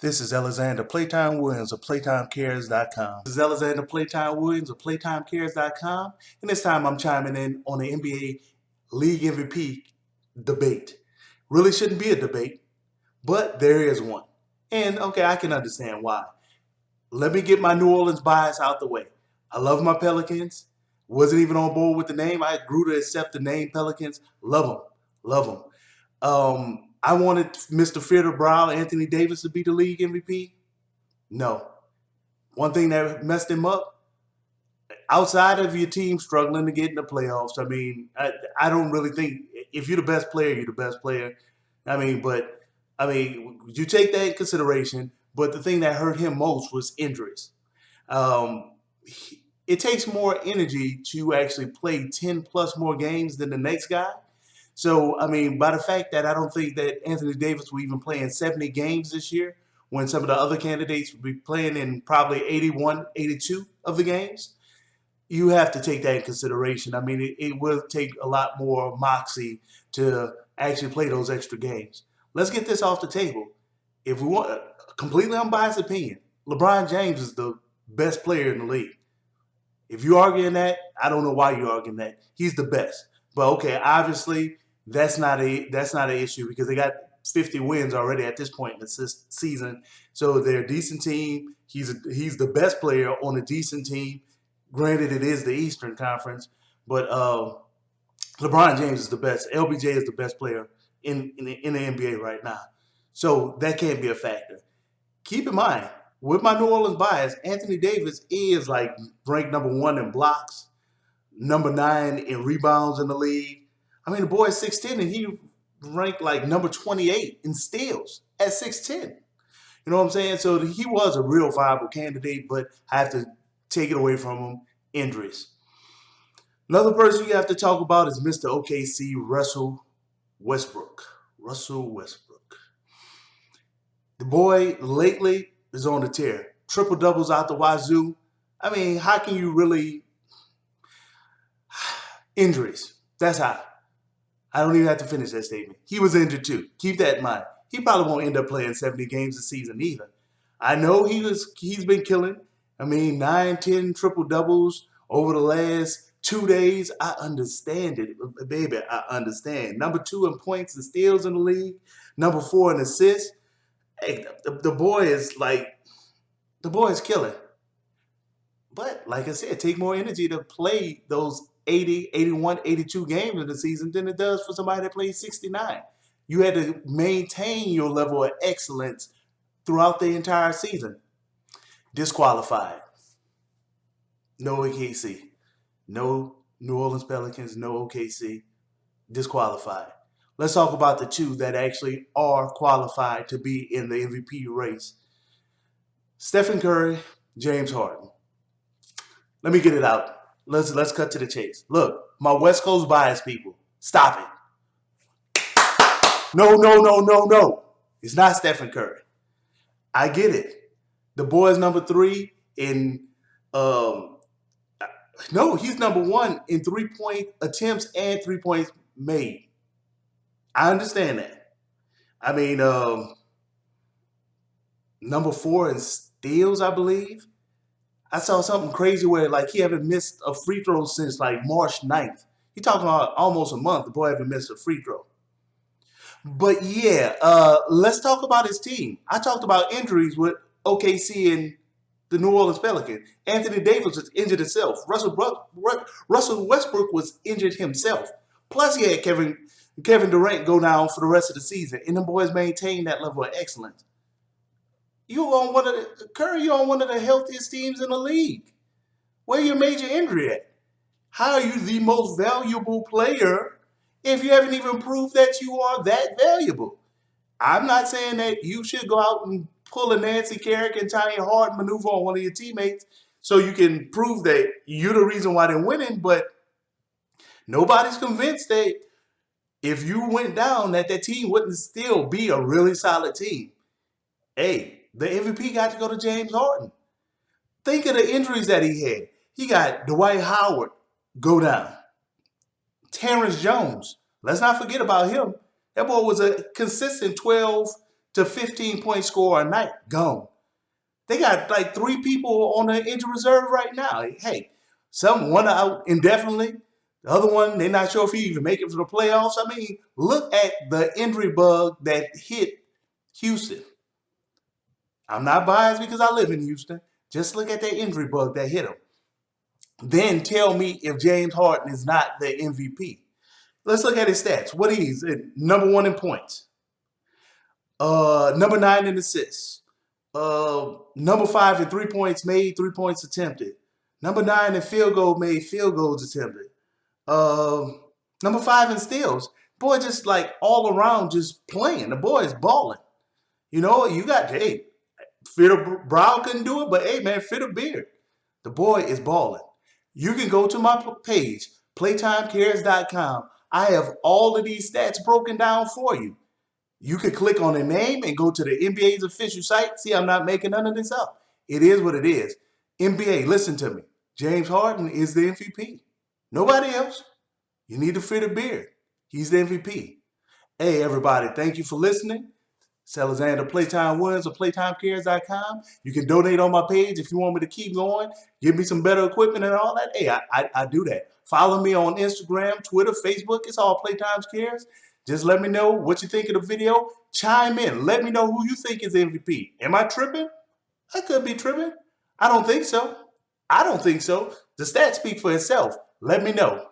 This is Alexander Playtime Williams of PlaytimeCares.com. This is Alexander Playtime Williams of PlaytimeCares.com, and this time I'm chiming in on the NBA League MVP debate. Really shouldn't be a debate, but there is one. And okay, I can understand why. Let me get my New Orleans bias out the way. I love my Pelicans. Wasn't even on board with the name. I grew to accept the name Pelicans. Love them. Love them. I wanted Mr. Fitter Brow, Anthony Davis, to be the league MVP. No. One thing that messed him up, outside of your team struggling to get in the playoffs, I don't really think if you're the best player, you're the best player. You take that in consideration. But the thing that hurt him most was injuries. Um, it takes more energy to actually play 10 plus more games than the next guy. So, by the fact that I don't think that Anthony Davis will even play in 70 games this year, when some of the other candidates will be playing in probably 81, 82 of the games, you have to take that in consideration. It will take a lot more moxie to actually play those extra games. Let's get this off the table. If we want a completely unbiased opinion, LeBron James is the best player in the league. If you're arguing that, I don't know why you're arguing that. He's the best. But okay, obviously that's not an issue because they got 50 wins already at this point in the season. So they're a decent team. He's the best player on a decent team. Granted, it is the Eastern Conference, but LeBron James is the best. LBJ is the best player in the NBA right now. So that can't be a factor. Keep in mind, with my New Orleans bias, Anthony Davis is like ranked number 1 in blocks, number 9 in rebounds in the league. The boy is 6'10", and he ranked like number 28 in steals at 6'10". You know what I'm saying? So he was a real viable candidate, but I have to take it away from him, injuries. Another person you have to talk about is Mr. OKC, Russell Westbrook. Russell Westbrook. The boy lately is on the tear. Triple doubles out the wazoo. How can you really... Injuries. That's how. I don't even have to finish that statement. He was injured too. Keep that in mind. He probably won't end up playing 70 games a season either. I know he's been killing. 9, 10 triple doubles over the last 2 days. I understand it, baby. I understand. Number 2 in points and steals in the league. Number 4 in assists. Hey, the boy is killing. But like I said, take more energy to play those 80, 81, 82 games in the season than it does for somebody that plays 69. You had to maintain your level of excellence throughout the entire season. Disqualified. No OKC. No New Orleans Pelicans, no OKC. Disqualified. Let's talk about the 2 that actually are qualified to be in the MVP race. Stephen Curry, James Harden. Let me get it out. Let's cut to the chase. Look, my West Coast bias people, stop it. No. It's not Stephen Curry. I get it. The boy is number 3 in no, he's number 1 in 3-point attempts and 3 points made. I understand that. Number 4 in steals, I believe. I saw something crazy where he haven't missed a free throw since March 9th. He talking about almost a month. The boy haven't missed a free throw. But yeah, let's talk about his team. I talked about injuries with OKC and the New Orleans Pelicans. Anthony Davis was injured himself. Russell Westbrook was injured himself. Plus he had Kevin Durant go down for the rest of the season. And them boys maintain that level of excellence. You're on one of the healthiest teams in the league. Where your major injury at? How are you the most valuable player if you haven't even proved that you are that valuable? I'm not saying that you should go out and pull a Nancy Kerrigan and Tanya Hart maneuver on one of your teammates so you can prove that you're the reason why they're winning, but nobody's convinced that if you went down that team wouldn't still be a really solid team. Hey, the MVP got to go to James Harden. Think of the injuries that he had. He got Dwight Howard go down. Terrence Jones. Let's not forget about him. That boy was a consistent 12 to 15-point scorer a night, gone. They got like 3 people on the injury reserve right now. Hey, one out indefinitely. The other one, they're not sure if he even make it for the playoffs. I mean, look at the injury bug that hit Houston. I'm not biased because I live in Houston. Just look at that injury bug that hit him. Then tell me if James Harden is not the MVP. Let's look at his stats. What he's number 1 in points, number 9 in assists, number 5 in 3 points made, 3 points attempted, number 9 in field goal made, field goals attempted, number 5 in steals. Boy, just like all around, just playing. The boy is balling. You know, you got, hey, Fiddle Brown couldn't do it, but hey, man, Fiddle Beard. The boy is balling. You can go to my page, playtimecares.com. I have all of these stats broken down for you. You could click on the name and go to the NBA's official site. See, I'm not making none of this up. It is what it is. NBA, listen to me. James Harden is the MVP. Nobody else. You need to fit a beard. He's the MVP. Hey, everybody, thank you for listening. It's Alexander Playtime Williams of PlaytimeCares.com. You can donate on my page if you want me to keep going. Give me some better equipment and all that. Hey, I do that. Follow me on Instagram, Twitter, Facebook. It's all Playtime Cares. Just let me know what you think of the video. Chime in. Let me know who you think is MVP. Am I tripping? I could be tripping. I don't think so. The stats speak for itself. Let me know.